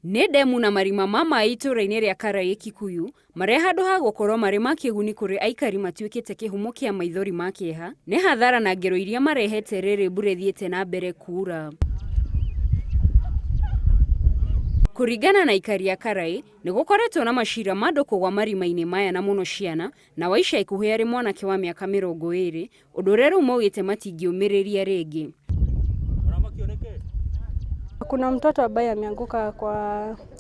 Ndemu na marima mama itũra-inĩ rĩa Karai-Kikuyu marĩa handũ ha gũkorwo marĩ ma kĩguni kũrĩ aikari matuĩkĩte kĩhumo kĩa maithori ma kĩeha, nĩ hathara na ngero iria marehete rĩrĩ mbura ĩthiĩte na mbere kuura. Kũringana na aikari a Karai, nĩ gũkoretwo na macira ma andũ kũgwa marima-inĩ maya na mũno ciana, na wa ica ikuhĩ arĩ mwanake wa mĩaka 20, ũndũ ũrĩa rĩu maugĩte matingĩũmĩrĩria rĩngĩ. Kuna mtoto ambaye ameanguka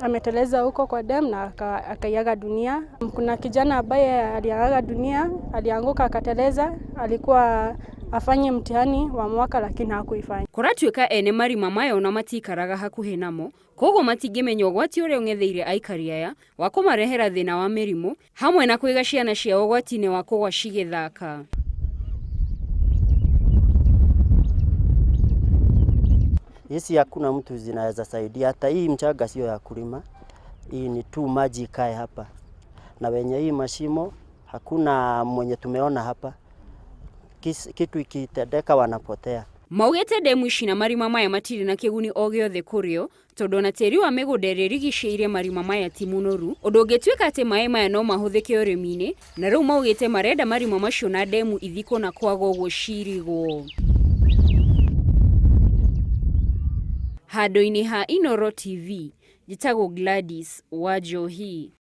ameteleza huko kwa dam na akaiaga dunia. Kuna kijana ambaye aliaga dunia, alianguka akateleza, alikuwa afanye mtihani wa mwaka lakini hakuifanya. Kũratuĩka ene marima maya ona matikaraga hakuhĩ namo, koguo matingĩmenya ũgwati ũrĩa ũng'etheire aikari aya wa kũmarehera thĩna wa mĩrimũ, hamwe na kũiga ciana ciao ũgwati-inĩ wa kũgwa cigĩthaka. Hisi hakuna mtu zinaweza saidia, hata hii mchanga sio ya kulima, hii ni tu maji ikae hapa. Na wenye hii mashimo hakuna mwenye tumeona hapa, kitu ikitendeka wanapotea. Maugĩte ndemu ici na marima maya matirĩ na kĩguni o gĩothe kũrĩo, tondũ na tĩri wa mĩgũnda ĩrĩa ĩrigicĩirie marima maya ti mũnoru, ũndũ ũngĩtuĩka atĩ maĩ maya no mahũthĩke ũrĩmi-inĩ, na rĩu maugĩte marenda marima macio na ndemu ithikwo na kwaga ũguo cirigwo. Handũ-inĩ ha Inooro TV, njĩtagwo Gladys wa Njohi.